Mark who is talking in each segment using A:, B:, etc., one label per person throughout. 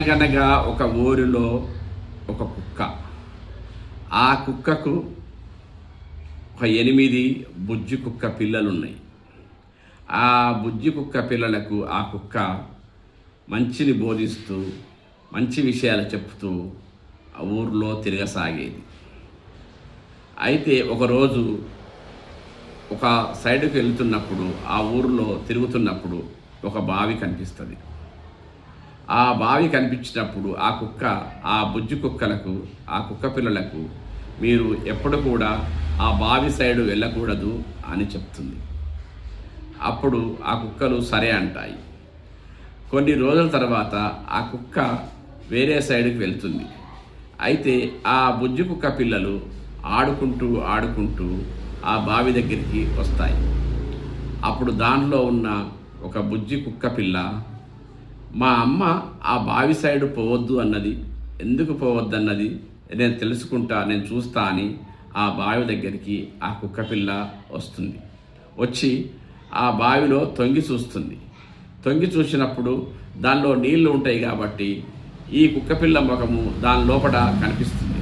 A: అనగనగా ఒక ఊరిలో ఒక కుక్క. ఆ కుక్కకు ఒక 8 బుజ్జి కుక్క పిల్లలున్నాయి. ఆ బుజ్జి కుక్క పిల్లలకు ఆ కుక్క మంచిని బోధిస్తూ, మంచి విషయాలు చెప్తూ ఆ ఊరిలో తిరగసాగేది. అయితే ఒకరోజు ఒక సైడుకి వెళ్తున్నప్పుడు, ఆ ఊరిలో తిరుగుతున్నప్పుడు ఒక బావి కనిపిస్తుంది. ఆ బావి కనిపించినప్పుడు ఆ కుక్క ఆ బుజ్జి కుక్కలకు, ఆ కుక్క పిల్లలకు, మీరు ఎప్పుడు కూడా ఆ బావి సైడు వెళ్ళకూడదు అని చెప్తుంది. అప్పుడు ఆ కుక్కలు సరే అంటాయి. కొన్ని రోజుల తర్వాత ఆ కుక్క వేరే సైడుకి వెళ్తుంది. అయితే ఆ బుజ్జి కుక్క పిల్లలు ఆడుకుంటూ ఆడుకుంటూ ఆ బావి దగ్గరికి వస్తాయి. అప్పుడు దాంట్లో ఉన్న ఒక బుజ్జి కుక్క పిల్ల, మా అమ్మ ఆ బావి సైడు పోవద్దు అన్నది, ఎందుకు పోవద్దన్నది నేను తెలుసుకుంటా, నేను చూస్తా అని ఆ బావి దగ్గరికి ఆ కుక్క పిల్ల వస్తుంది. వచ్చి ఆ బావిలో తొంగి చూస్తుంది. తొంగి చూసినప్పుడు దానిలో నీళ్లు ఉంటాయి కాబట్టి ఈ కుక్కపిల్ల ముఖము దాని లోపల కనిపిస్తుంది.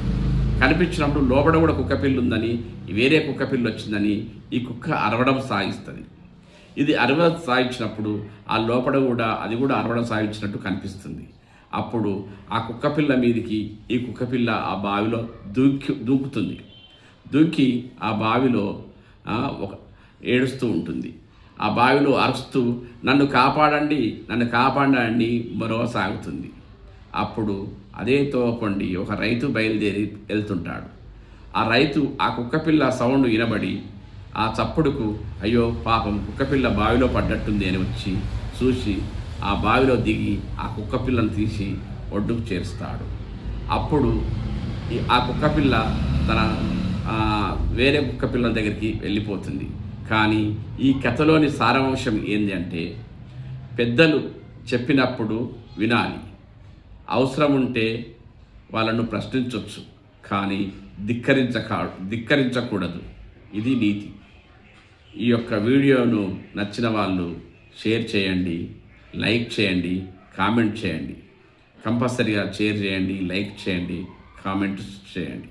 A: కనిపించినప్పుడు లోపల కూడా కుక్కపిల్ల ఉందని, వేరే కుక్కపిల్ల వచ్చిందని ఈ కుక్క అరవడం సాగిస్తుంది. ఇది అరవడం సాగించినప్పుడు ఆ లోపల కూడా అది కూడా అరవడం సాగించినట్టు కనిపిస్తుంది. అప్పుడు ఆ కుక్కపిల్ల మీదికి ఈ కుక్కపిల్ల ఆ బావిలో దూకుతుంది. దూకి ఆ బావిలో ఒక ఏడుస్తూ ఉంటుంది. ఆ బావిలో అరుస్తూ నన్ను కాపాడండి, నన్ను కాపాడండి సాగుతుంది. అప్పుడు అదే తోపండి ఒక రైతు బయలుదేరి వెళ్తుంటాడు. ఆ రైతు ఆ కుక్కపిల్ల సౌండ్ వినబడి ఆ చప్పుడుకు అయ్యో పాపం కుక్కపిల్ల బావిలో పడ్డట్టుంది అని వచ్చి చూసి ఆ బావిలో దిగి ఆ కుక్కపిల్లను తీసి ఒడ్డుకు చేరుస్తాడు. అప్పుడు ఆ కుక్కపిల్ల తన వేరే కుక్కపిల్లల దగ్గరికి వెళ్ళిపోతుంది. కానీ ఈ కథలోని సారాంశం ఏంటి అంటే, పెద్దలు చెప్పినప్పుడు వినాలి, అవసరం ఉంటే వాళ్ళను ప్రశ్నించవచ్చు, కానీ ధిక్కరించకూడదు. ఇది నీతి. ఈ యొక్క వీడియోను నచ్చిన వాళ్ళు షేర్ చేయండి, లైక్ చేయండి, కామెంట్ చేయండి. కంపల్సరీగా షేర్ చేయండి, లైక్ చేయండి, కామెంట్ చేయండి.